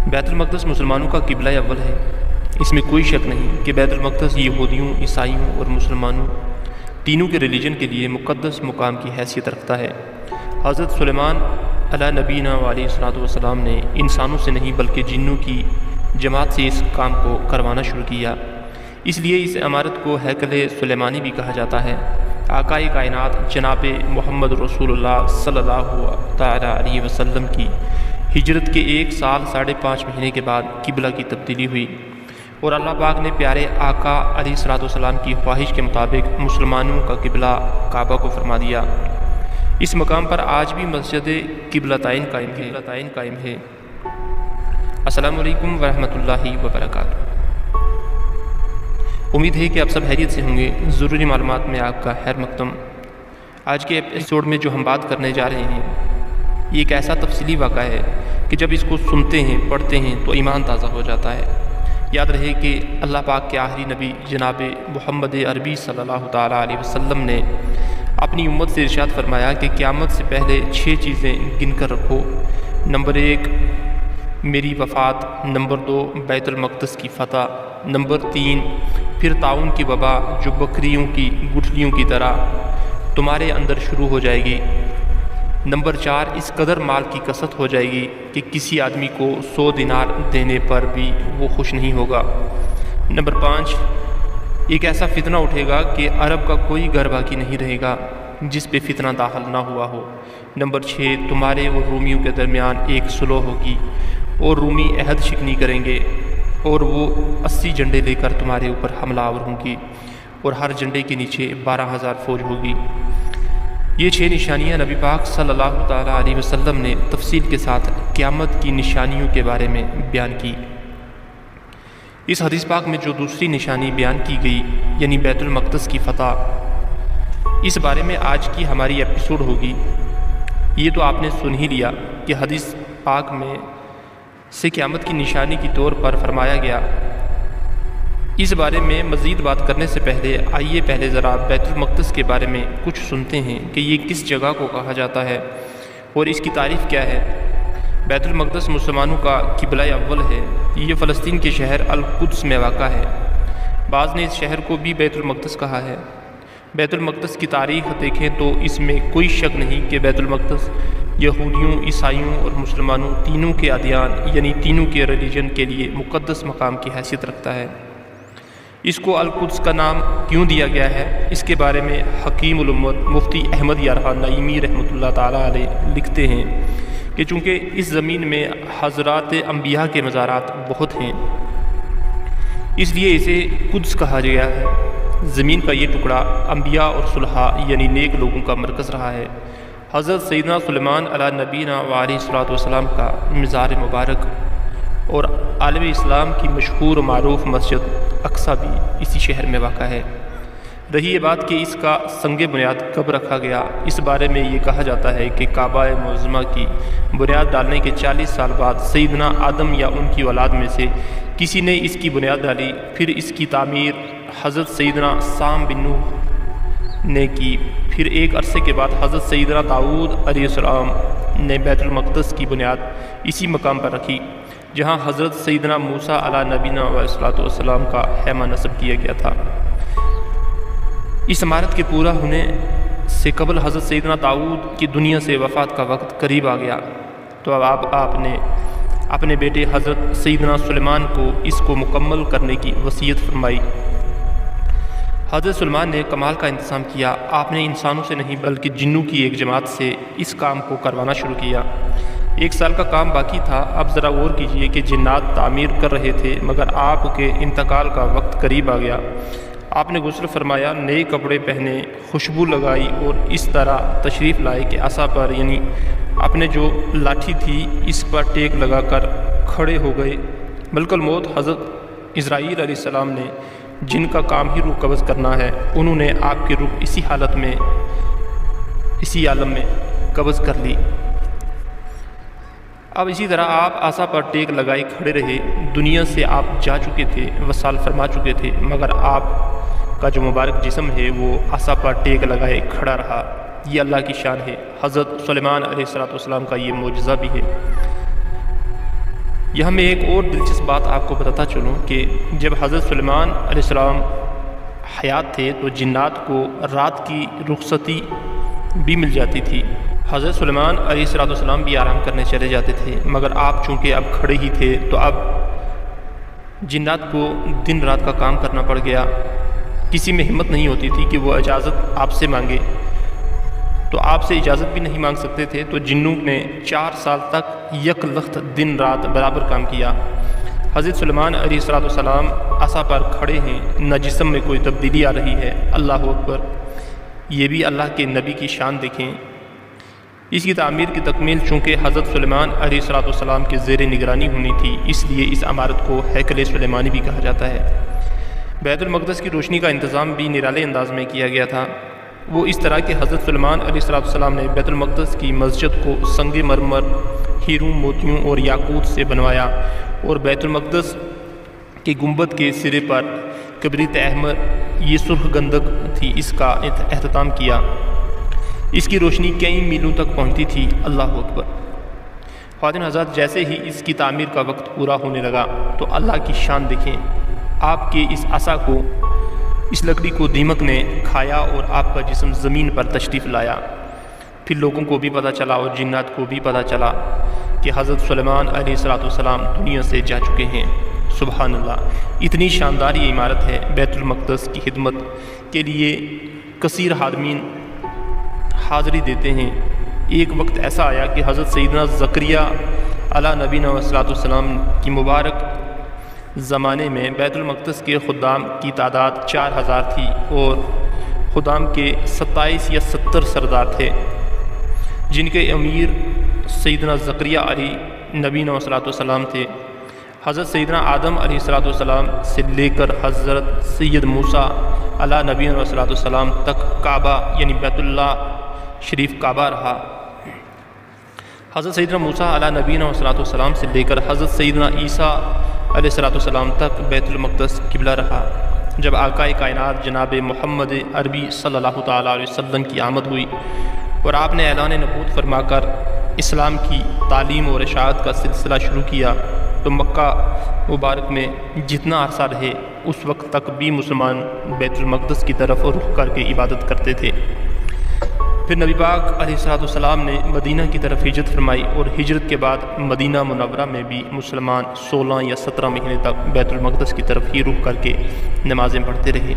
بیت المقدس مسلمانوں کا قبلہ اول ہے، اس میں کوئی شک نہیں کہ بیت المقدس یہودیوں، عیسائیوں اور مسلمانوں تینوں کے ریلیجن کے لیے مقدس مقام کی حیثیت رکھتا ہے۔ حضرت سلیمان علیہ نبینا علیہ الصلوۃ والسلام نے انسانوں سے نہیں بلکہ جنوں کی جماعت سے اس کام کو کروانا شروع کیا، اس لیے اس عمارت کو ہیکل سلیمانی بھی کہا جاتا ہے۔ آقائے کائنات جناب محمد رسول اللہ صلی اللہ تعالیٰ علیہ وسلم کی ہجرت کے 1 سال 5.5 مہینے کے بعد قبلہ کی تبدیلی ہوئی اور اللہ پاک نے پیارے آقا علیہ الصلوۃ والسلام کی خواہش کے مطابق مسلمانوں کا قبلہ کعبہ کو فرما دیا۔ اس مقام پر آج بھی مسجد قبلتین قائم ہے۔ السلام علیکم ورحمۃ اللہ وبرکاتہ۔ امید ہے کہ آپ سب خیریت سے ہوں گے۔ ضروری معلومات میں آپ کا خیر مقدم۔ آج کے ایپیسوڈ میں جو ہم بات کرنے جا رہے ہیں یہ ایک ایسا تفصیلی واقعہ ہے کہ جب اس کو سنتے ہیں، پڑھتے ہیں تو ایمان تازہ ہو جاتا ہے۔ یاد رہے کہ اللہ پاک کے آخری نبی جناب محمد عربی صلی اللہ تعالیٰ علیہ وسلم نے اپنی امت سے ارشاد فرمایا کہ قیامت سے پہلے 6 چیزیں گن کر رکھو۔ نمبر 1 میری وفات، نمبر 2 بیت المقدس کی فتح، نمبر 3 پھر طاعون کی وبا جو بکریوں کی گٹھلیوں کی طرح تمہارے اندر شروع ہو جائے گی، نمبر 4 اس قدر مال کی کثرت ہو جائے گی کہ کسی آدمی کو 100 دینار دینے پر بھی وہ خوش نہیں ہوگا، نمبر 5 ایک ایسا فتنہ اٹھے گا کہ عرب کا کوئی گھر باقی نہیں رہے گا جس پہ فتنہ داخل نہ ہوا ہو، نمبر 6 تمہارے اور رومیوں کے درمیان ایک صلح ہوگی اور رومی عہد شکنی کریں گے اور وہ 80 جھنڈے لے کر تمہارے اوپر حملہ آور ہوں گی اور ہر جھنڈے کے نیچے 12,000 فوج ہوگی۔ یہ 6 نشانیاں نبی پاک صلی اللہ تعالیٰ علیہ وسلم نے تفصیل کے ساتھ قیامت کی نشانیوں کے بارے میں بیان کی۔ اس حدیث پاک میں جو دوسری نشانی بیان کی گئی یعنی بیت المقدس کی فتح، اس بارے میں آج کی ہماری ایپیسوڈ ہوگی۔ یہ تو آپ نے سن ہی لیا کہ حدیث پاک میں سے قیامت کی نشانی کے طور پر فرمایا گیا۔ اس بارے میں مزید بات کرنے سے پہلے آئیے پہلے ذرا بیت المقدس کے بارے میں کچھ سنتے ہیں کہ یہ کس جگہ کو کہا جاتا ہے اور اس کی تعریف کیا ہے۔ بیت المقدس مسلمانوں کا قبلہ اول ہے۔ یہ فلسطین کے شہر القدس میں واقع ہے۔ بعض نے اس شہر کو بھی بیت المقدس کہا ہے۔ بیت المقدس کی تاریخ دیکھیں تو اس میں کوئی شک نہیں کہ بیت المقدس یہودیوں، عیسائیوں اور مسلمانوں تینوں کے ادیان یعنی تینوں کے ریلیجن کے لیے مقدس مقام کی حیثیت رکھتا ہے۔ اس کو القدس کا نام کیوں دیا گیا ہے، اس کے بارے میں حکیم الامت مفتی احمد یارحان نعیمی رحمۃ اللہ تعالیٰ علیہ لکھتے ہیں کہ چونکہ اس زمین میں حضرات انبیاء کے مزارات بہت ہیں اس لیے اسے قدس کہا گیا ہے۔ زمین کا یہ ٹکڑا انبیاء اور صلحاء یعنی نیک لوگوں کا مرکز رہا ہے۔ حضرت سیدنا سلیمان علیہ نبینا علیہ الصلوۃ والسلام کا مزار مبارک اور عالم اسلام کی مشہور و معروف مسجد اقصیٰ بھی اسی شہر میں واقع ہے۔ رہی یہ بات کہ اس کا سنگ بنیاد کب رکھا گیا، اس بارے میں یہ کہا جاتا ہے کہ کعبہ معظمہ کی بنیاد ڈالنے کے 40 سال بعد سیدنا آدم یا ان کی اولاد میں سے کسی نے اس کی بنیاد ڈالی، پھر اس کی تعمیر حضرت سیدنا سام بن نوح نے کی، پھر ایک عرصے کے بعد حضرت سیدنا داؤد علیہ السلام نے بیت المقدس کی بنیاد اسی مقام پر رکھی جہاں حضرت سیدنا موسیٰ علیہ نبینا علیہ الصلوۃ والسلام کا خیمہ نصب کیا گیا تھا۔ اس عمارت کے پورا ہونے سے قبل حضرت سیدنا داؤد کی دنیا سے وفات کا وقت قریب آ گیا، تو اب آپ نے اپنے بیٹے حضرت سیدنا سلیمان کو اس کو مکمل کرنے کی وصیت فرمائی۔ حضرت سلیمان نے کمال کا انتظام کیا۔ آپ نے انسانوں سے نہیں بلکہ جنوں کی ایک جماعت سے اس کام کو کروانا شروع کیا۔ 1 سال کا کام باقی تھا۔ اب ذرا غور کیجئے کہ جنات تعمیر کر رہے تھے مگر آپ کے انتقال کا وقت قریب آ گیا۔ آپ نے غسل فرمایا، نئے کپڑے پہنے، خوشبو لگائی اور اس طرح تشریف لائے کہ عصا پر یعنی اپنے جو لاٹھی تھی اس پر ٹیک لگا کر کھڑے ہو گئے۔ ملک الموت حضرت اسرائیل علیہ السلام نے جن کا کام ہی روح قبض کرنا ہے، انہوں نے آپ کی روح اسی حالت میں اسی عالم میں قبض کر لی۔ اب اسی طرح آپ عصا پر ٹیک لگائے کھڑے رہے۔ دنیا سے آپ جا چکے تھے، وصال فرما چکے تھے، مگر آپ کا جو مبارک جسم ہے وہ عصا پر ٹیک لگائے کھڑا رہا۔ یہ اللہ کی شان ہے۔ حضرت سلیمان علیہ الصلوۃ والسلام کا یہ معجزہ بھی ہے۔ یہاں میں ایک اور دلچسپ بات آپ کو بتاتا چلوں کہ جب حضرت سلیمان علیہ السلام حیات تھے تو جنات کو رات کی رخصتی بھی مل جاتی تھی۔ حضرت سلیمان علیہ السلام بھی آرام کرنے چلے جاتے تھے، مگر آپ چونکہ اب کھڑے ہی تھے تو اب جنات کو دن رات کا کام کرنا پڑ گیا۔ کسی میں ہمت نہیں ہوتی تھی کہ وہ اجازت آپ سے مانگے، تو آپ سے اجازت بھی نہیں مانگ سکتے تھے، تو جنوں نے 4 سال تک یک لخت دن رات برابر کام کیا۔ حضرت سلیمان علیہ السلام عصا پر کھڑے ہیں، نہ جسم میں کوئی تبدیلی آ رہی ہے۔ اللہ اکبر! یہ بھی اللہ کے نبی کی شان دیکھیں۔ اس کی تعمیر کی تکمیل چونکہ حضرت سلیمان علیہ السلام کے زیر نگرانی ہونی تھی، اس لیے اس عمارت کو ہیکل سلیمانی بھی کہا جاتا ہے۔ بیت المقدس کی روشنی کا انتظام بھی نرالے انداز میں کیا گیا تھا۔ وہ اس طرح کہ حضرت سلیمان علیہ السلام نے بیت المقدس کی مسجد کو سنگ مرمر، ہیروں، موتیوں اور یاقوت سے بنوایا، اور بیت المقدس کے گنبد کے سرے پر کبریت احمر، یہ سرخ گندک تھی، اس کا اہتمام کیا۔ اس کی روشنی کئی میلوں تک پہنچتی تھی۔ اللہ اکبر! خواتین حضرات، جیسے ہی اس کی تعمیر کا وقت پورا ہونے لگا تو اللہ کی شان دیکھیں۔ آپ کے اس عصا کو، اس لکڑی کو دیمک نے کھایا اور آپ کا جسم زمین پر تشریف لایا۔ پھر لوگوں کو بھی پتہ چلا اور جنات کو بھی پتہ چلا کہ حضرت سلیمان علیہ السلام دنیا سے جا چکے ہیں۔ سبحان اللہ! اتنی شاندار یہ عمارت ہے۔ بیت المقدس کی خدمت کے لیے کثیر خادمین حاضری دیتے ہیں۔ ایک وقت ایسا آیا کہ حضرت سیدنا زکریا علیہ نبینا والسلام کی مبارک زمانے میں بیت المقدس کے خدام کی تعداد 4000 تھی، اور خدام کے 27 یا 70 سردار تھے، جن کے امیر سیدنا زکریا علیہ نبینا والسلام تھے۔ حضرت سیدنا آدم علیہ السلام سے لے کر حضرت سید موسیٰ علیہ نبینا والسلام تک کعبہ یعنی بیت اللہ شریف کعبہ رہا۔ حضرت سیدنا موسیٰ علیہ نبینا والسلام سے لے کر حضرت سیدنا عیسیٰ علیہ السلام تک بیت المقدس قبلہ رہا۔ جب آقائے کائنات جناب محمد عربی صلی اللہ تعالیٰ علیہ وسلم کی آمد ہوئی اور آپ نے اعلان نبوت فرما کر اسلام کی تعلیم اور اشاعت کا سلسلہ شروع کیا، تو مکہ مبارک میں جتنا عرصہ رہے اس وقت تک بھی مسلمان بیت المقدس کی طرف رخ کر کے عبادت کرتے تھے۔ پھر نبی پاک علیہ السلام نے مدینہ کی طرف ہجرت فرمائی، اور ہجرت کے بعد مدینہ منورہ میں بھی مسلمان 16 یا 17 مہینے تک بیت المقدس کی طرف ہی رخ کر کے نمازیں پڑھتے رہے۔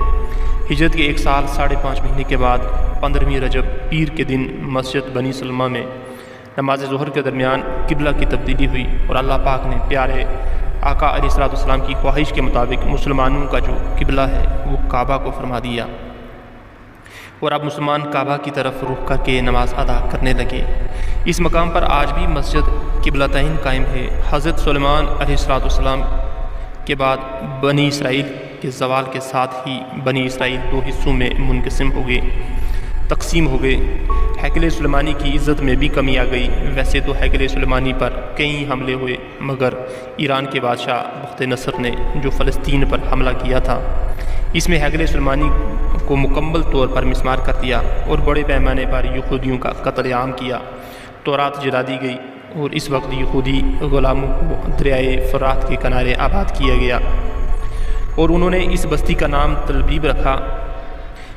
ہجرت کے 1 سال 5.5 مہینے کے بعد 15ویں رجب پیر کے دن مسجد بنی سلمہ میں نماز ظہر کے درمیان قبلہ کی تبدیلی ہوئی، اور اللہ پاک نے پیارے آقا علیہ السلام کی خواہش کے مطابق مسلمانوں کا جو قبلہ ہے وہ کعبہ کو فرما دیا، اور اب مسلمان کعبہ کی طرف رخ کر کے نماز ادا کرنے لگے۔ اس مقام پر آج بھی مسجد قبلتین قائم ہے۔ حضرت سلیمان علیہ السلام کے بعد بنی اسرائیل کے زوال کے ساتھ ہی بنی اسرائیل 2 حصوں میں منقسم ہو گئے، تقسیم ہو گئے۔ ہیکل سلیمانی کی عزت میں بھی کمی آ گئی۔ ویسے تو ہیکل سلیمانی پر کئی حملے ہوئے، مگر ایران کے بادشاہ بخت نصر نے جو فلسطین پر حملہ کیا تھا، اس میں ہیکل سلیمانی کو مکمل طور پر مسمار کر دیا اور بڑے پیمانے پر یہودیوں کا قتل عام کیا۔ تورات جلا دی گئی، اور اس وقت یہودی غلاموں کو دریائے فرات کے کنارے آباد کیا گیا، اور انہوں نے اس بستی کا نام تلبیب رکھا۔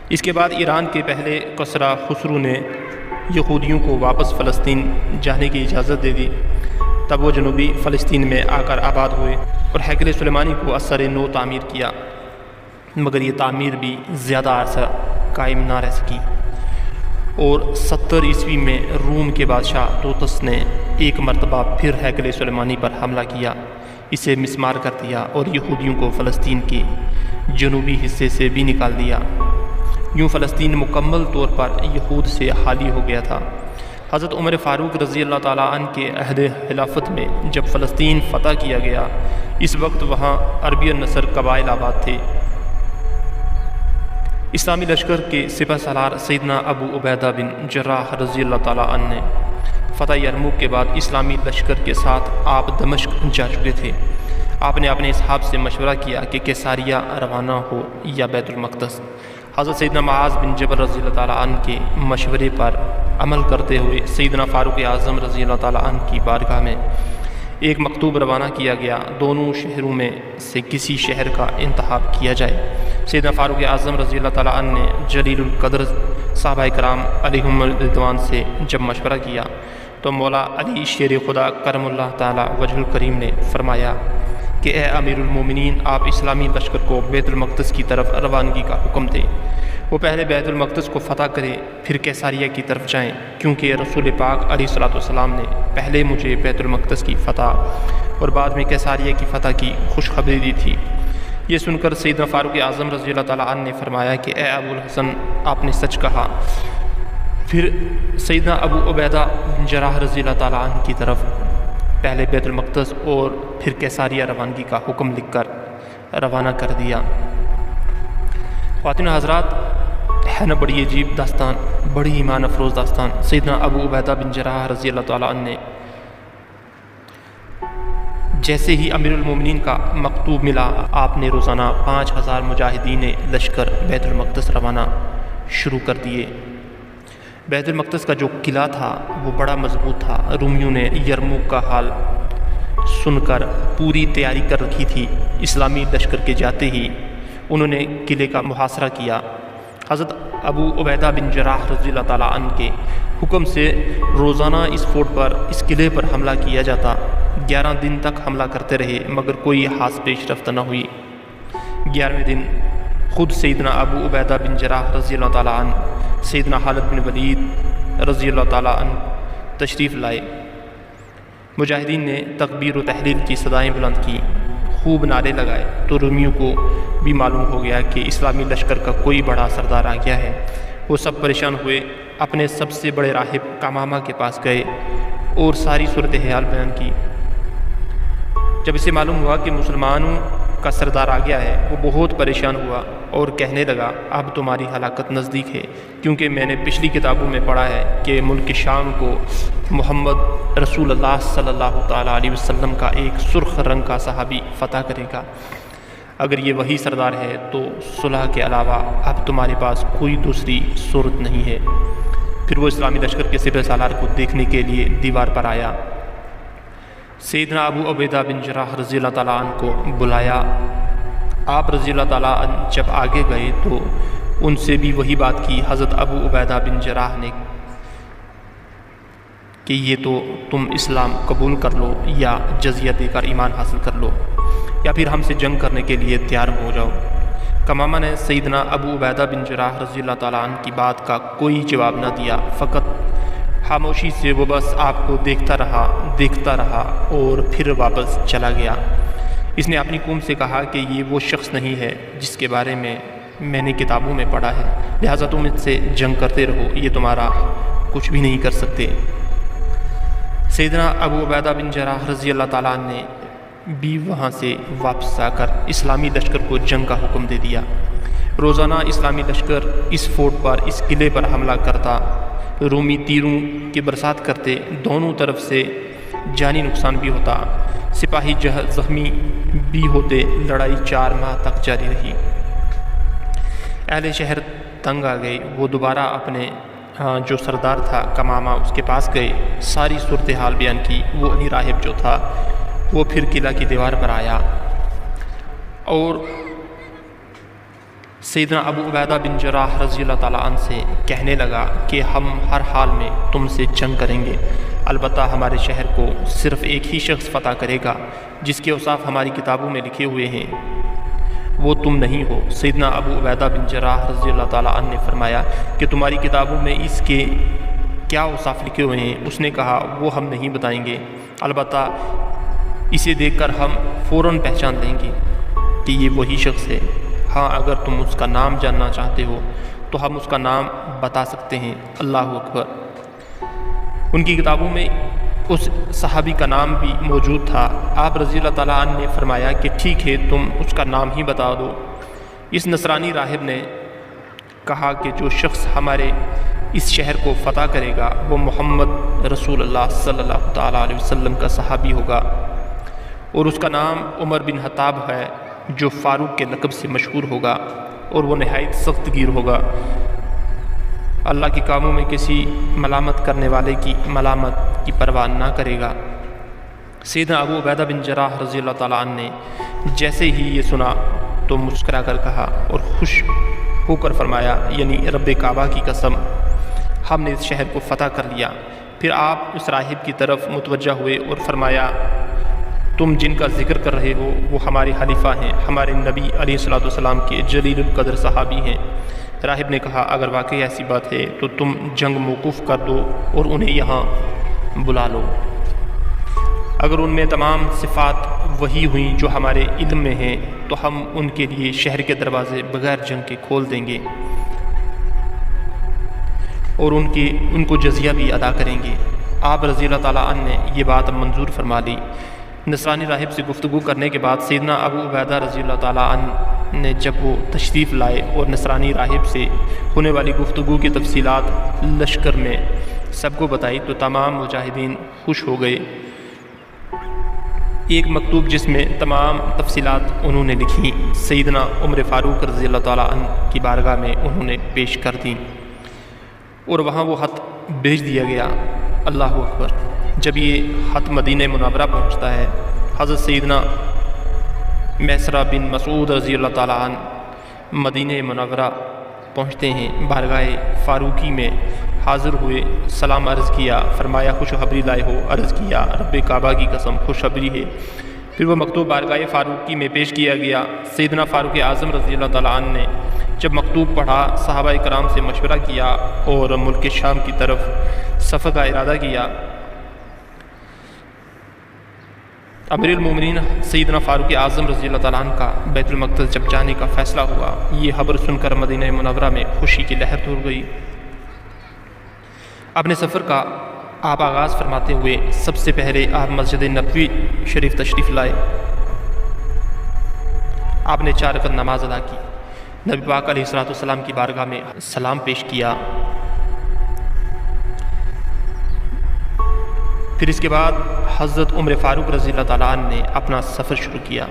اس کے بعد ایران کے پہلے کسریٰ خسرو نے یہودیوں کو واپس فلسطین جانے کی اجازت دے دی۔ تب وہ جنوبی فلسطین میں آ کر آباد ہوئے اور ہیکل سلیمانی کو اثر نو تعمیر کیا، مگر یہ تعمیر بھی زیادہ عرصہ قائم نہ رہ سکی، اور 70 عیسوی میں روم کے بادشاہ توتس نے ایک مرتبہ پھر ہیکل سلیمانی پر حملہ کیا، اسے مسمار کر دیا اور یہودیوں کو فلسطین کے جنوبی حصے سے بھی نکال دیا۔ یوں فلسطین مکمل طور پر یہود سے خالی ہو گیا تھا۔ حضرت عمر فاروق رضی اللہ تعالیٰ عنہ کے عہد خلافت میں جب فلسطین فتح کیا گیا، اس وقت وہاں عربی النصر قبائل آباد تھے۔ اسلامی لشکر کے سپہ سالار سیدنا ابو عبیدہ بن جراح رضی اللہ تعالیٰ عنہ نے فتح یرموک کے بعد اسلامی لشکر کے ساتھ آپ دمشق جا چکے تھے۔ آپ نے اپنے اصحاب سے مشورہ کیا کہ کیساریہ روانہ ہو یا بیت المقدس۔ حضرت سیدنا معاذ بن جبل رضی اللہ تعالیٰ عنہ کے مشورے پر عمل کرتے ہوئے سیدنا فاروق اعظم رضی اللہ تعالیٰ عنہ کی بارگاہ میں ایک مکتوب روانہ کیا گیا، دونوں شہروں میں سے کسی شہر کا انتخاب کیا جائے۔ سیدنا فاروق اعظم رضی اللہ تعالیٰ عنہ نے جلیل القدر صحابہ کرام علیہم الرضوان سے جب مشورہ کیا تو مولا علی شیر خدا کرم اللہ تعالیٰ وجہ الکریم نے فرمایا کہ اے امیر المومنین، آپ اسلامی لشکر کو بیت المقدس کی طرف روانگی کا حکم دیں۔ وہ پہلے بیت المقدس کو فتح کریں، پھر کیساریہ کی طرف جائیں، کیونکہ رسول پاک علیہ الصلوۃ والسلام نے پہلے مجھے بیت المقدس کی فتح اور بعد میں کیساریہ کی فتح کی خوشخبری دی تھی۔ یہ سن کر سیدنا فاروق اعظم رضی اللہ تعالیٰ عنہ نے فرمایا کہ اے ابو الحسن، آپ نے سچ کہا۔ پھر سیدنا ابو عبیدہ بن جراح رضی اللہ تعالیٰ عنہ کی طرف پہلے بیت المقدس اور پھر کیساریہ روانگی کا حکم لکھ کر روانہ کر دیا۔ خواتین حضرات، ہے نا بڑی عجیب داستان، بڑی ایمان افروز داستان۔ سیدنا ابو عبیدہ بن جراح رضی اللہ تعالیٰ عنہ نے جیسے ہی امیر المومنین کا مکتوب ملا، آپ نے روزانہ 5000 مجاہدین لشکر بیت المقدس روانہ شروع کر دیے۔ بیت المقدس کا جو قلعہ تھا وہ بڑا مضبوط تھا۔ رومیوں نے یرموک کا حال سن کر پوری تیاری کر رکھی تھی۔ اسلامی لشکر کے جاتے ہی انہوں نے قلعے کا محاصرہ کیا۔ حضرت ابو عبیدہ بن جراح رضی اللہ تعالیٰ عنہ کے حکم سے روزانہ اس فورٹ پر، اس قلعے پر حملہ کیا جاتا۔ 11 دن تک حملہ کرتے رہے مگر کوئی خاص پیش رفت نہ ہوئی۔ 11ویں دن خود سیدنا ابو عبیدہ بن جراح رضی اللہ تعالیٰ عنہ سیدنا خالد بن ولید رضی اللہ تعالیٰ عنہ تشریف لائے۔ مجاہدین نے تکبیر و تحلیل کی صدائیں بلند کی، خوب نعرے لگائے تو رومیوں کو بھی معلوم ہو گیا کہ اسلامی لشکر کا کوئی بڑا سردار آ گیا ہے۔ وہ سب پریشان ہوئے، اپنے سب سے بڑے راہب کمامہ کے پاس گئے اور ساری صورتحال بیان کی۔ جب اسے معلوم ہوا کہ مسلمانوں کا سردار آ گیا ہے، وہ بہت پریشان ہوا اور کہنے لگا اب تمہاری ہلاکت نزدیک ہے، کیونکہ میں نے پچھلی کتابوں میں پڑھا ہے کہ ملک شام کو محمد رسول اللہ صلی اللہ تعالیٰ علیہ وسلم کا ایک سرخ رنگ کا صحابی فتح کرے گا۔ اگر یہ وہی سردار ہے تو صلح کے علاوہ اب تمہارے پاس کوئی دوسری صورت نہیں ہے۔ پھر وہ اسلامی لشکر کے سپہ سالار کو دیکھنے کے لیے دیوار پر آیا۔ سیدنا ابو عبیدہ بن جراح رضی اللہ تعالیٰ عنہ کو بلایا۔ آپ رضی اللہ تعالیٰ عنہ جب آگے گئے تو ان سے بھی وہی بات کی۔ حضرت ابو عبیدہ بن جراح نے کہ یہ تو تم اسلام قبول کر لو یا جزیہ دے کر ایمان حاصل کر لو، یا پھر ہم سے جنگ کرنے کے لیے تیار ہو جاؤ۔ کمامہ نے سیدنا ابو عبیدہ بن جراح رضی اللہ تعالیٰ عنہ کی بات کا کوئی جواب نہ دیا، فقط خاموشی سے وہ بس آپ کو دیکھتا رہا اور پھر واپس چلا گیا۔ اس نے اپنی قوم سے کہا کہ یہ وہ شخص نہیں ہے جس کے بارے میں نے کتابوں میں پڑھا ہے، لہٰذا تم اس سے جنگ کرتے رہو، یہ تمہارا کچھ بھی نہیں کر سکتے۔ سیدنا ابو عبیدہ بن جراح رضی اللہ تعالیٰ عنہ نے بھی وہاں سے واپس آ کر اسلامی لشکر کو جنگ کا حکم دے دیا۔ روزانہ اسلامی لشکر اس فورٹ پر، اس قلعے پر حملہ کرتا، رومی تیروں کی برسات کرتے، دونوں طرف سے جانی نقصان بھی ہوتا، سپاہی زخمی بھی ہوتے۔ لڑائی 4 ماہ تک جاری رہی۔ اہل شہر تنگ آ گئے، وہ دوبارہ اپنے جو سردار تھا کمامہ اس کے پاس گئے، ساری صورتحال بیان کی۔ وہ علی راہب جو تھا وہ پھر قلعہ کی دیوار پر آیا اور سیدنا ابو عبیدہ بن جراح رضی اللہ تعالیٰ عنہ سے کہنے لگا کہ ہم ہر حال میں تم سے جنگ کریں گے، البتہ ہمارے شہر کو صرف ایک ہی شخص فتح کرے گا جس کے اوصاف ہماری کتابوں میں لکھے ہوئے ہیں، وہ تم نہیں ہو۔ سیدنا ابو عبیدہ بن جراح رضی اللہ تعالیٰ عنہ نے فرمایا کہ تمہاری کتابوں میں اس کے کیا اوصاف لکھے ہوئے ہیں؟ اس نے کہا وہ ہم نہیں بتائیں گے، البتہ اسے دیکھ کر ہم فوراً پہچان لیں گے کہ یہ وہی شخص ہے۔ ہاں اگر تم اس کا نام جاننا چاہتے ہو تو ہم اس کا نام بتا سکتے ہیں۔ اللہ اکبر۔ ان کی کتابوں میں اس صحابی کا نام بھی موجود تھا۔ آپ رضی اللہ تعالیٰ عنہ نے فرمایا کہ ٹھیک ہے، تم اس کا نام ہی بتا دو۔ اس نصرانی راہب نے کہا کہ جو شخص ہمارے اس شہر کو فتح کرے گا وہ محمد رسول اللہ صلی اللہ تعالیٰ علیہ وسلم کا صحابی ہوگا، اور اس کا نام عمر بن خطاب ہے جو فاروق کے لقب سے مشہور ہوگا، اور وہ نہایت سخت گیر ہوگا۔ اللہ کے کاموں میں کسی ملامت کرنے والے کی ملامت کی پرواہ نہ کرے گا۔ سیدنا ابو عبیدہ بن جراح رضی اللہ تعالیٰ عنہ نے جیسے ہی یہ سنا تو مسکرا کر کہا اور خوش ہو کر فرمایا، یعنی رب کعبہ کی قسم، ہم نے اس شہر کو فتح کر لیا۔ پھر آپ اس راہب کی طرف متوجہ ہوئے اور فرمایا، تم جن کا ذکر کر رہے ہو وہ ہمارے خلیفہ ہیں، ہمارے نبی علیہ الصلوۃ والسلام کے جلیل القدر صحابی ہیں۔ راہب نے کہا، اگر واقعی ایسی بات ہے تو تم جنگ موقوف کر دو اور انہیں یہاں بلا لو۔ اگر ان میں تمام صفات وہی ہوئیں جو ہمارے علم میں ہیں تو ہم ان کے لیے شہر کے دروازے بغیر جنگ کے کھول دیں گے اور ان کو جزیہ بھی ادا کریں گے۔ آپ رضی اللہ تعالیٰ عنہ نے یہ بات منظور فرما لی۔ نصرانی راہب سے گفتگو کرنے کے بعد سیدنا ابو عبیدہ رضی اللہ تعالیٰ عنہ نے جب وہ تشریف لائے اور نصرانی راہب سے ہونے والی گفتگو کی تفصیلات لشکر میں سب کو بتائی تو تمام مجاہدین خوش ہو گئے۔ ایک مکتوب جس میں تمام تفصیلات انہوں نے لکھی سیدنا عمر فاروق رضی اللہ تعالیٰ عنہ کی بارگاہ میں انہوں نے پیش کر دیں اور وہاں وہ خط بھیج دیا گیا۔ اللہ اکبر! جب یہ خط مدینہ منورہ پہنچتا ہے، حضرت سیدنا میسرہ بن مسعود رضی اللہ تعالیٰ عنہ مدینہ منورہ پہنچتے ہیں، بارگاہ فاروقی میں حاضر ہوئے، سلام عرض کیا، فرمایا خوشخبری لائے ہو؟ عرض کیا، رب کعبہ کی قسم خوشخبری ہے۔ پھر وہ مکتوب بارگاہ فاروقی میں پیش کیا گیا۔ سیدنا فاروق اعظم رضی اللہ تعالیٰ عنہ نے جب مکتوب پڑھا، صحابہ کرام سے مشورہ کیا اور ملک شام کی طرف سفر کا ارادہ کیا۔ امیر المومنین سیدنا فاروق اعظم رضی اللہ تعالیٰ عنہ کا بیت المقدس جب جانے کا فیصلہ ہوا، یہ خبر سن کر مدینہ منورہ میں خوشی کی لہر دور گئی۔ اپنے سفر کا آپ آغاز فرماتے ہوئے سب سے پہلے آپ مسجد نبوی شریف تشریف لائے۔ آپ نے 4 رکعت نماز ادا کی، نبی پاک علیہ الصلوۃ والسلام کی بارگاہ میں سلام پیش کیا۔ پھر اس کے بعد حضرت عمر فاروق رضی اللہ تعالیٰ عنہ نے اپنا سفر شروع کیا۔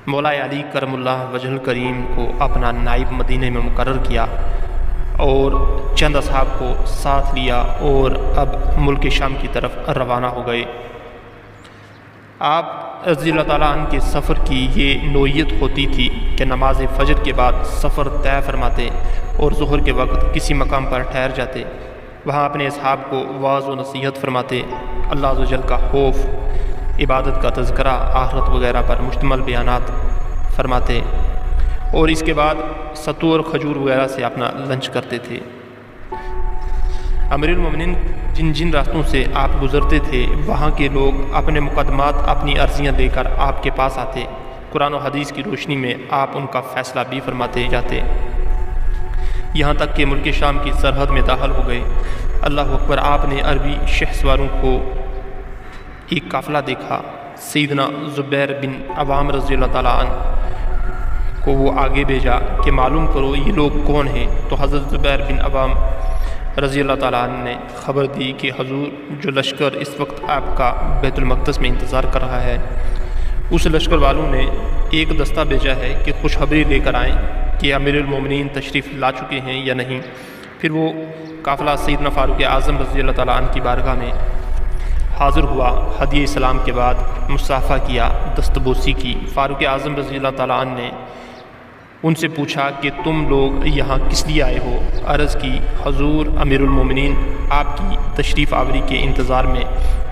مولا علی کرم اللہ وجہ الکریم کو اپنا نائب مدینہ میں مقرر کیا اور چند اصحاب کو ساتھ لیا اور اب ملک شام کی طرف روانہ ہو گئے۔ آپ رضی اللہ تعالیٰ عنہ کے سفر کی یہ نوعیت ہوتی تھی کہ نماز فجر کے بعد سفر طے فرماتے اور ظہر کے وقت کسی مقام پر ٹھہر جاتے، وہاں اپنے اصحاب کو واعظ و نصیحت فرماتے، اللہ عز و جل کا خوف، عبادت کا تذکرہ، آخرت وغیرہ پر مشتمل بیانات فرماتے اور اس کے بعد ستو اور کھجور وغیرہ سے اپنا لنچ کرتے تھے۔ امیر المومنین جن راستوں سے آپ گزرتے تھے وہاں کے لوگ اپنے مقدمات، اپنی عرضیاں لے کر آپ کے پاس آتے، قرآن و حدیث کی روشنی میں آپ ان کا فیصلہ بھی فرماتے جاتے، یہاں تک کہ ملک شام کی سرحد میں داخل ہو گئے۔ اللہ اکبر! آپ نے عربی شہ سواروں کو ایک قافلہ دیکھا، سیدنا زبیر بن عوام رضی اللہ تعالیٰ عنہ کو وہ آگے بھیجا کہ معلوم کرو یہ لوگ کون ہیں، تو حضرت زبیر بن عوام رضی اللہ تعالیٰ عنہ نے خبر دی کہ حضور، جو لشکر اس وقت آپ کا بیت المقدس میں انتظار کر رہا ہے، اس لشکر والوں نے ایک دستہ بھیجا ہے کہ خوشخبری لے کر آئیں کہ امیر المومنین تشریف لا چکے ہیں یا نہیں۔ پھر وہ قافلہ سیدنا فاروق اعظم رضی اللہ تعالیٰ عنہ کی بارگاہ میں حاضر ہوا، ہدیہ اسلام کے بعد مصافحہ کیا، دستبوسی کی۔ فاروق اعظم رضی اللہ تعالیٰ عنہ نے ان سے پوچھا کہ تم لوگ یہاں کس لیے آئے ہو؟ عرض کی، حضور امیر المومنین آپ کی تشریف آوری کے انتظار میں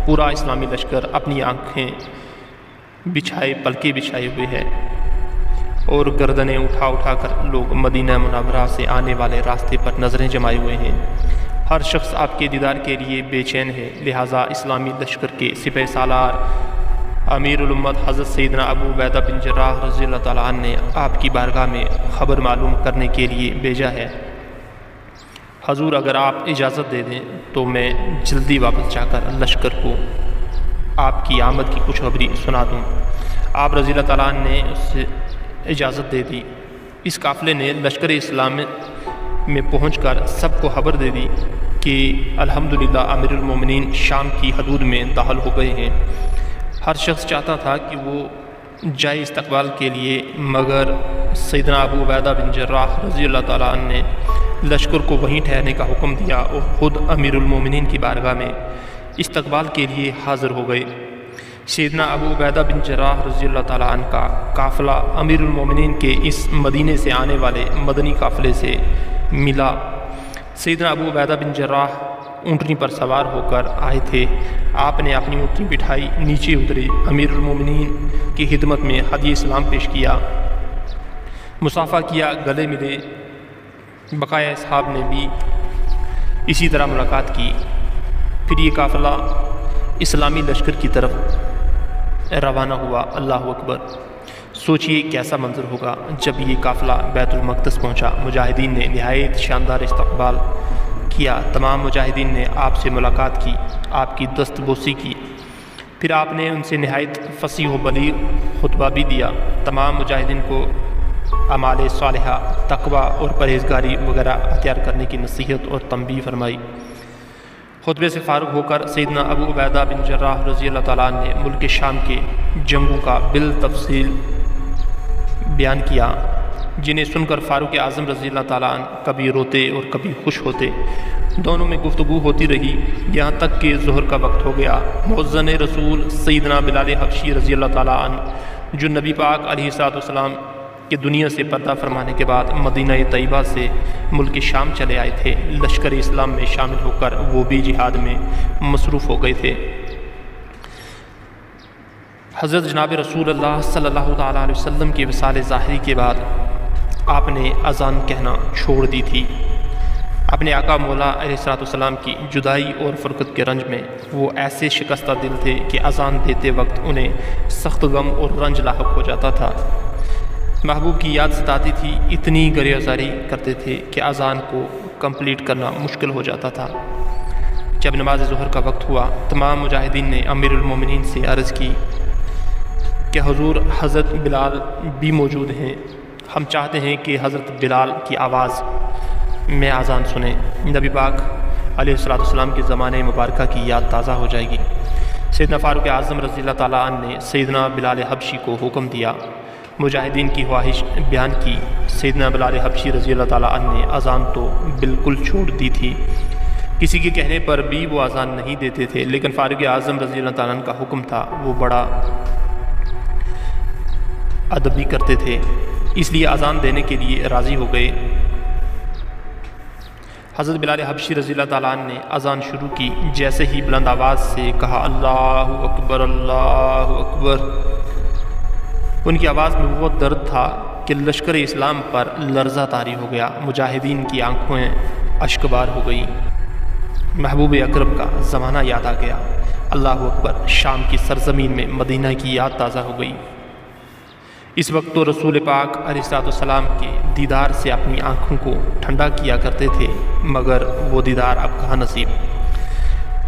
پورا اسلامی لشکر اپنی آنکھیں بچھائے، پلکیں بچھائے ہوئے ہے اور گردنیں اٹھا اٹھا کر لوگ مدینہ منورہ سے آنے والے راستے پر نظریں جمائے ہوئے ہیں۔ ہر شخص آپ کے دیدار کے لیے بے چین ہے، لہٰذا اسلامی لشکر کے سپہ سالار امیر الامت حضرت سیدنا ابو عبیدہ بن جراح رضی اللہ تعالیٰ عنہ نے آپ کی بارگاہ میں خبر معلوم کرنے کے لیے بھیجا ہے۔ حضور اگر آپ اجازت دے دیں تو میں جلدی واپس جا کر لشکر کو آپ کی آمد کی خوشخبری سنا دوں۔ آپ رضی اللہ تعالیٰ عنہ نے اس سے اجازت دے دی۔ اس قافلے نے لشکر اسلام میں پہنچ کر سب کو خبر دے دی کہ الحمدللہ امیر المومنین شام کی حدود میں داخل ہو گئے ہیں۔ ہر شخص چاہتا تھا کہ وہ جائے استقبال کے لیے، مگر سیدنا ابو عبیدہ بن جراح رضی اللہ تعالیٰ عنہ نے لشکر کو وہیں ٹھہرنے کا حکم دیا اور خود امیر المومنین کی بارگاہ میں استقبال کے لیے حاضر ہو گئے۔ سیدنا ابو عبیدہ بن جراح رضی اللہ تعالیٰ عنہ کا قافلہ امیر المومنین کے اس مدینے سے آنے والے مدنی قافلے سے ملا۔ سیدنا ابو عبیدہ بن جراح اونٹنی پر سوار ہو کر آئے تھے۔ آپ نے اپنی اونٹنی بٹھائی، نیچے اترے، امیر المومنین کی خدمت میں ہدیہ اسلام پیش کیا، مصافحہ کیا، گلے ملے۔ بقایا اصحاب نے بھی اسی طرح ملاقات کی۔ پھر یہ قافلہ اسلامی لشکر کی طرف روانہ ہوا۔ اللہ اکبر! سوچئے کیسا منظر ہوگا جب یہ قافلہ بیت المقدس پہنچا۔ مجاہدین نے نہایت شاندار استقبال کیا۔ تمام مجاہدین نے آپ سے ملاقات کی، آپ کی دست بوسی کی۔ پھر آپ نے ان سے نہایت فصیح و بلیغ خطبہ بھی دیا۔ تمام مجاہدین کو اعمال صالحہ، تقویٰ اور پرہیزگاری وغیرہ اختیار کرنے کی نصیحت اور تنبیہ فرمائی۔ خطبے سے فارغ ہو کر سیدنا ابو عبیدہ بن جراح رضی اللہ تعالیٰ عنہ نے ملک شام کے جنگوں کا بالتفصیل بیان کیا، جنہیں سن کر فاروق اعظم رضی اللہ تعالیٰ عنہ کبھی روتے اور کبھی خوش ہوتے۔ دونوں میں گفتگو ہوتی رہی، یہاں تک کہ ظہر کا وقت ہو گیا۔ مؤذن رسول سیدنا بلال حبشی رضی اللہ تعالیٰ عنہ، جو نبی پاک علیہ الصلوۃ والسلام کہ دنیا سے پردہ فرمانے کے بعد مدینہ طیبہ سے ملک شام چلے آئے تھے، لشکر اسلام میں شامل ہو کر وہ بھی جہاد میں مصروف ہو گئے تھے۔ حضرت جناب رسول اللہ صلی اللہ تعالیٰ علیہ وسلم کی وصال ظاہری کے بعد آپ نے اذان کہنا چھوڑ دی تھی۔ اپنے آقا مولا علیہ الصلوۃ والسلام کی جدائی اور فرقت کے رنج میں وہ ایسے شکستہ دل تھے کہ اذان دیتے وقت انہیں سخت غم اور رنج لاحق ہو جاتا تھا۔ محبوب کی یاد ستاتی تھی، اتنی گریہزاری کرتے تھے کہ اذان کو کمپلیٹ کرنا مشکل ہو جاتا تھا۔ جب نماز ظہر کا وقت ہوا، تمام مجاہدین نے امیر المومنین سے عرض کی کہ حضور حضرت بلال بھی موجود ہیں، ہم چاہتے ہیں کہ حضرت بلال کی آواز میں اذان سنیں۔ نبی پاک علیہ الصلوۃ والسلام کے زمانے مبارکہ کی یاد تازہ ہو جائے گی۔ سیدنا فاروق اعظم رضی اللہ تعالیٰ عنہ نے سیدنا بلال حبشی کو حکم دیا، مجاہدین کی خواہش بیان کی۔ سیدنا بلال حبشی رضی اللہ تعالیٰ عنہ نے اذان تو بالکل چھوڑ دی تھی، کسی کے کہنے پر بھی وہ اذان نہیں دیتے تھے، لیکن فاروق اعظم رضی اللہ تعالیٰ عنہ کا حکم تھا، وہ بڑا ادب بھی کرتے تھے، اس لیے اذان دینے کے لیے راضی ہو گئے۔ حضرت بلال حبشی رضی اللہ تعالیٰ عنہ نے اذان شروع کی، جیسے ہی بلند آواز سے کہا اللہ اکبر اللہ اکبر، ان کی آواز میں وہ درد تھا کہ لشکر اسلام پر لرزہ طاری ہو گیا۔ مجاہدین کی آنکھیں اشکبار ہو گئیں۔ محبوب اکرم کا زمانہ یاد آ گیا۔ اللہ اکبر! شام کی سرزمین میں مدینہ کی یاد تازہ ہو گئی۔ اس وقت تو رسول پاک علیہ الصلوۃ والسلام کے دیدار سے اپنی آنکھوں کو ٹھنڈا کیا کرتے تھے، مگر وہ دیدار اب کہاں نصیب۔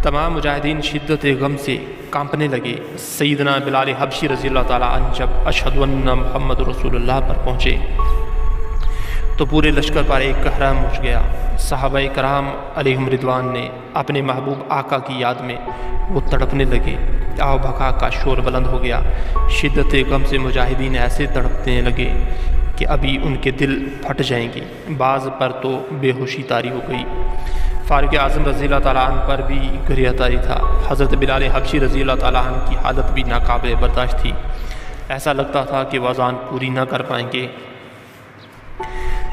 تمام مجاہدین شدت غم سے کانپنے لگے۔ سیدنا بلال حبشی رضی اللہ تعالیٰ عنہ جب اشہد ان محمد رسول اللہ پر پہنچے تو پورے لشکر پر ایک قہرام مچ گیا۔ صحابہ کرام علیہم رضوان نے اپنے محبوب آقا کی یاد میں وہ تڑپنے لگے۔ آو بھکا کا شور بلند ہو گیا۔ شدت غم سے مجاہدین ایسے تڑپنے لگے کہ ابھی ان کے دل پھٹ جائیں گے۔ بعض پر تو بے ہوشی طاری ہو گئی۔ فاروق اعظم رضی اللہ تعالیٰ عنہ پر بھی گریہ طاری تھا۔ حضرت بلال حبشی رضی اللہ تعالیٰ عنہ کی حالت بھی ناقابل برداشت تھی۔ ایسا لگتا تھا کہ وہ اذان پوری نہ کر پائیں گے۔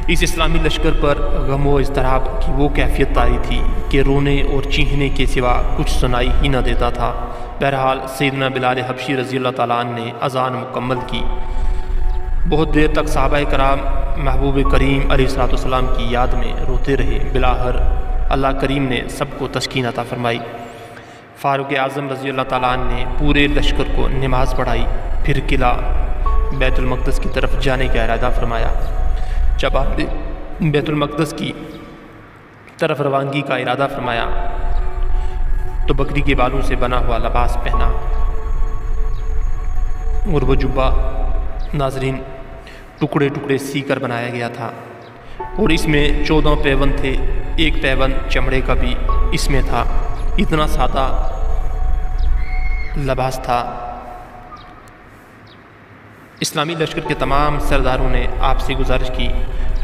اس اسلامی لشکر پر غم و اضطراب کی وہ کیفیت طاری تھی کہ رونے اور چیخنے کے سوا کچھ سنائی ہی نہ دیتا تھا۔ بہرحال سیدنا بلال حبشی رضی اللہ تعالیٰ عنہ نے اذان مکمل کی۔ بہت دیر تک صحابہ کرام محبوب کریم علیہ الصلوۃ والسلام کی یاد میں روتے رہے۔ بلاخر اللہ کریم نے سب کو تسکین عطا فرمائی۔ فاروق اعظم رضی اللہ تعالیٰ عنہ نے پورے لشکر کو نماز پڑھائی، پھر قلعہ بیت المقدس کی طرف جانے کا ارادہ فرمایا۔ جب آپ نے بیت المقدس کی طرف روانگی کا ارادہ فرمایا تو بکری کے بالوں سے بنا ہوا لباس پہنا، اور وہ جبہ ناظرین ٹکڑے ٹکڑے سی کر بنایا گیا تھا، اور اس میں 14 پیون تھے، ایک پیون چمڑے کا بھی اس میں تھا۔ اتنا سادہ لباس تھا۔ اسلامی لشکر کے تمام سرداروں نے آپ سے گزارش کی،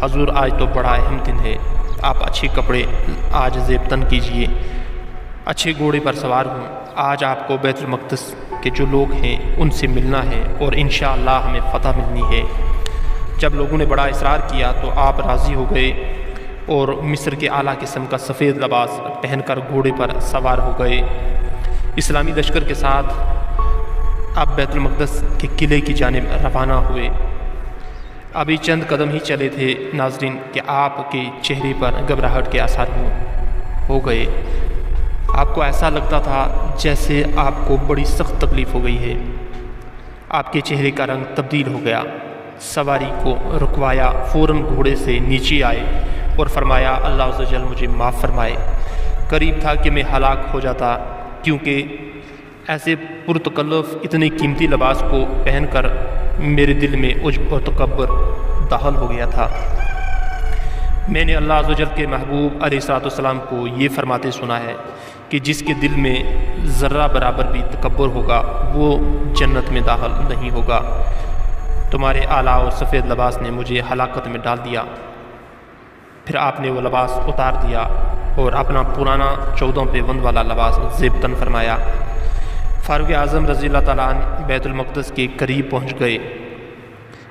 حضور آج تو بڑا اہم دن ہے، آپ اچھے کپڑے آج زیب تن کیجئے، اچھے گھوڑے پر سوار ہوں، آج آپ کو بیت المقدس کہ جو لوگ ہیں ان سے ملنا ہے اور انشاءاللہ ہمیں فتح ملنی ہے۔ جب لوگوں نے بڑا اصرار کیا تو آپ راضی ہو گئے اور مصر کے اعلیٰ قسم کا سفید لباس پہن کر گھوڑے پر سوار ہو گئے۔ اسلامی لشکر کے ساتھ آپ بیت المقدس کے قلعے کی جانب روانہ ہوئے۔ ابھی چند قدم ہی چلے تھے ناظرین کہ آپ کے چہرے پر گھبراہٹ کے آثار ہو گئے۔ آپ کو ایسا لگتا تھا جیسے آپ کو بڑی سخت تکلیف ہو گئی ہے۔ آپ کے چہرے کا رنگ تبدیل ہو گیا۔ سواری کو رکوایا، فوراً گھوڑے سے نیچے آئے اور فرمایا اللہ عز و جل مجھے معاف فرمائے۔ قریب تھا کہ میں ہلاک ہو جاتا، کیونکہ ایسے پرتکلف اتنے قیمتی لباس کو پہن کر میرے دل میں عجب اور تکبر داخل ہو گیا تھا۔ میں نے اللہ عز و جل کے محبوب علیہ الصلوۃ والسلام کو یہ فرماتے سنا ہے کہ جس کے دل میں ذرہ برابر بھی تکبر ہوگا وہ جنت میں داخل نہیں ہوگا۔ تمہارے اعلیٰ اور سفید لباس نے مجھے ہلاکت میں ڈال دیا۔ پھر آپ نے وہ لباس اتار دیا اور اپنا پرانا 14 پیوند والا لباس زیب تن فرمایا۔ فاروق اعظم رضی اللہ تعالیٰ عنہ بیت المقدس کے قریب پہنچ گئے۔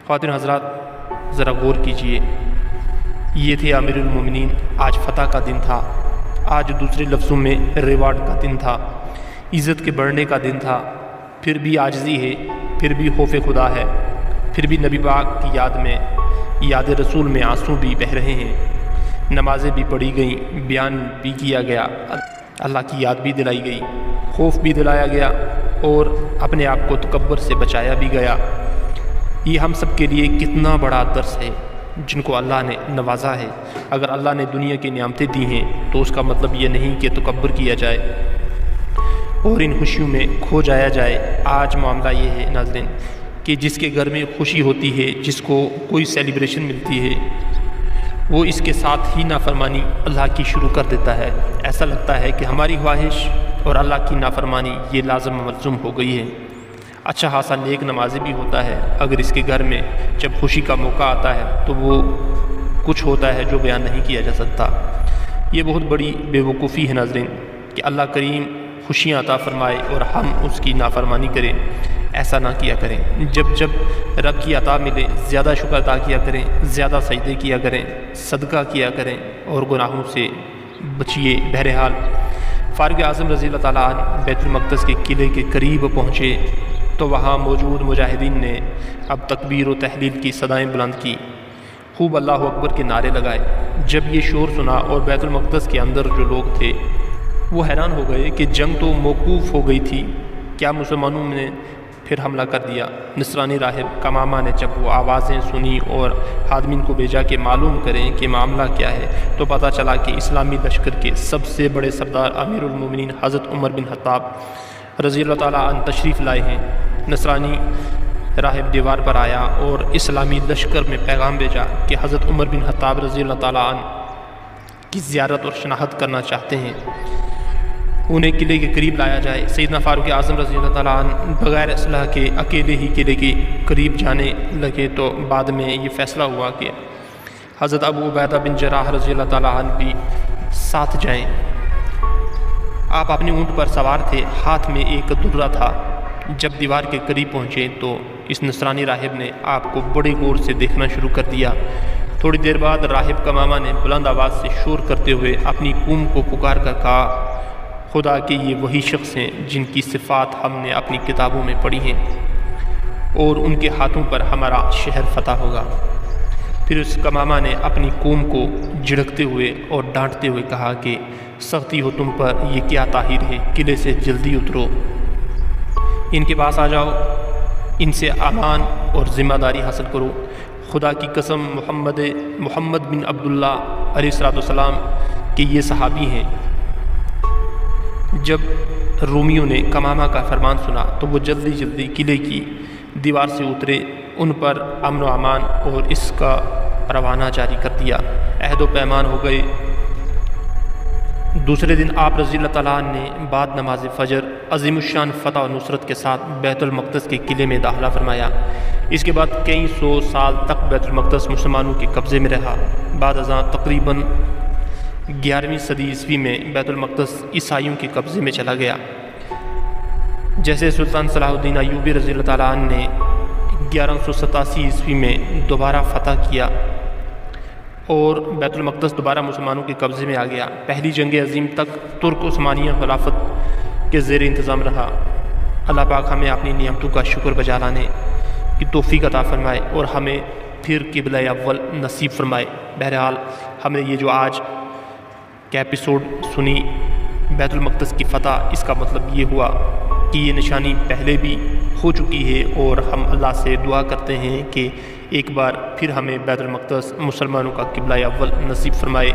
خواتین حضرات ذرا غور کیجئے، یہ تھے امیر المومنین۔ آج فتح کا دن تھا، آج دوسرے لفظوں میں ریوارڈ کا دن تھا، عزت کے بڑھنے کا دن تھا۔ پھر بھی عاجزی ہے، پھر بھی خوف خدا ہے، پھر بھی نبی پاک کی یاد میں، یاد رسول میں آنسو بھی بہہ رہے ہیں۔ نمازیں بھی پڑھی گئیں، بیان بھی کیا گیا، اللہ کی یاد بھی دلائی گئی، خوف بھی دلایا گیا اور اپنے آپ کو تکبر سے بچایا بھی گیا۔ یہ ہم سب کے لیے کتنا بڑا درس ہے جن کو اللہ نے نوازا ہے۔ اگر اللہ نے دنیا کی نعمتیں دی ہیں تو اس کا مطلب یہ نہیں کہ تکبر کیا جائے اور ان خوشیوں میں کھو جایا جائے۔ آج معاملہ یہ ہے ناظرین کہ جس کے گھر میں خوشی ہوتی ہے، جس کو کوئی سیلیبریشن ملتی ہے، وہ اس کے ساتھ ہی نافرمانی اللہ کی شروع کر دیتا ہے۔ ایسا لگتا ہے کہ ہماری خواہش اور اللہ کی نافرمانی یہ لازم و ملزوم ہو گئی ہے۔ اچھا خاصا نیک نمازی بھی ہوتا ہے، اگر اس کے گھر میں جب خوشی کا موقع آتا ہے تو وہ کچھ ہوتا ہے جو بیان نہیں کیا جا سکتا۔ یہ بہت بڑی بے وقوفی ہے ناظرین کہ اللہ کریم خوشیاں عطا فرمائے اور ہم اس کی نافرمانی کریں۔ ایسا نہ کیا کریں۔ جب جب رب کی عطا ملے زیادہ شکر ادا کیا کریں، زیادہ سجدے کیا کریں، صدقہ کیا کریں اور گناہوں سے بچیے۔ بہرحال فاروق اعظم رضی اللہ تعالیٰ عنہ بیت المقدس کے قلعے کے قریب پہنچے تو وہاں موجود مجاہدین نے اب تکبیر و تحلیل کی صدائیں بلند کی، خوب اللہ اکبر کے نعرے لگائے۔ جب یہ شور سنا اور بیت المقدس کے اندر جو لوگ تھے وہ حیران ہو گئے کہ جنگ تو موقوف ہو گئی تھی، کیا مسلمانوں نے پھر حملہ کر دیا؟ نصرانی راہب کمامہ نے جب وہ آوازیں سنی اور خادمین کو بھیجا کہ معلوم کریں کہ معاملہ کیا ہے، تو پتہ چلا کہ اسلامی لشکر کے سب سے بڑے سردار امیر المومنین حضرت عمر بن خطاب رضی اللہ تعالیٰ عنہ تشریف لائے ہیں۔ نصرانی راہب دیوار پر آیا اور اسلامی لشکر میں پیغام بھیجا کہ حضرت عمر بن خطاب رضی اللہ تعالیٰ عنہ کی زیارت اور شناخت کرنا چاہتے ہیں، انہیں قلعے کے قریب لایا جائے۔ سیدنا فاروق اعظم رضی اللہ تعالیٰ عنہ بغیر اسلحہ کے اکیلے ہی قلعے کے قریب جانے لگے تو بعد میں یہ فیصلہ ہوا کہ حضرت ابو عبیدہ بن جراح رضی اللہ تعالیٰ عنہ بھی ساتھ جائیں۔ آپ اپنے اونٹ پر سوار تھے، ہاتھ میں ایک درہ تھا۔ جب دیوار کے قریب پہنچے تو اس نصرانی راہب نے آپ کو بڑے غور سے دیکھنا شروع کر دیا۔ تھوڑی دیر بعد راہب کمامہ نے بلند آواز سے شور کرتے ہوئے اپنی قوم کو پکار کر کہا، خدا کہ یہ وہی شخص ہیں جن کی صفات ہم نے اپنی کتابوں میں پڑھی ہیں اور ان کے ہاتھوں پر ہمارا شہر فتح ہوگا۔ پھر اس کمامہ نے اپنی قوم کو جھڑکتے ہوئے اور ڈانٹتے ہوئے کہا کہ سختی ہو تم پر، یہ کیا تاخیر ہے، قلعے سے جلدی اترو، ان کے پاس آ جاؤ، ان سے امان اور ذمہ داری حاصل کرو۔ خدا کی قسم محمد بن عبداللہ علیہ السلام کہ یہ صحابی ہیں۔ جب رومیوں نے کمامہ کا فرمان سنا تو وہ جلدی جلدی قلعے کی دیوار سے اترے، ان پر امن و امان اور اس کا روانہ جاری کر دیا۔ عہد و پیمان ہو گئے۔ دوسرے دن آپ رضی اللہ تعالیٰ عنہ نے بعد نماز فجر عظیم الشان فتح و نصرت کے ساتھ بیت المقدس کے قلعے میں داخلہ فرمایا۔ اس کے بعد کئی سو سال تک بیت المقدس مسلمانوں کے قبضے میں رہا۔ بعد ازاں تقریباً 11ویں صدی عیسوی میں بیت المقدس عیسائیوں کے قبضے میں چلا گیا۔ جیسے سلطان صلاح الدین ایوبی رضی اللہ تعالیٰ عنہ نے 1187 عیسوی میں دوبارہ فتح کیا اور بیت المقدس دوبارہ مسلمانوں کے قبضے میں آ گیا۔ پہلی جنگ عظیم تک ترک عثمانیہ خلافت کے زیر انتظام رہا۔ اللہ پاک ہمیں اپنی نعمتوں کا شکر بجا لانے کی توفیق عطا فرمائے اور ہمیں پھر قبلہ اول نصیب فرمائے۔ بہرحال ہم نے یہ جو آج کا ایپیسوڈ سنی بیت المقدس کی فتح، اس کا مطلب یہ ہوا کہ یہ نشانی پہلے بھی ہو چکی ہے اور ہم اللہ سے دعا کرتے ہیں کہ ایک بار پھر ہمیں بیت المقدس مسلمانوں کا قبلہ اول نصیب فرمائے۔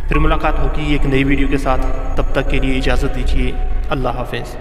پھر ملاقات ہوگی ایک نئی ویڈیو کے ساتھ، تب تک کے لیے اجازت دیجیے۔ اللہ حافظ۔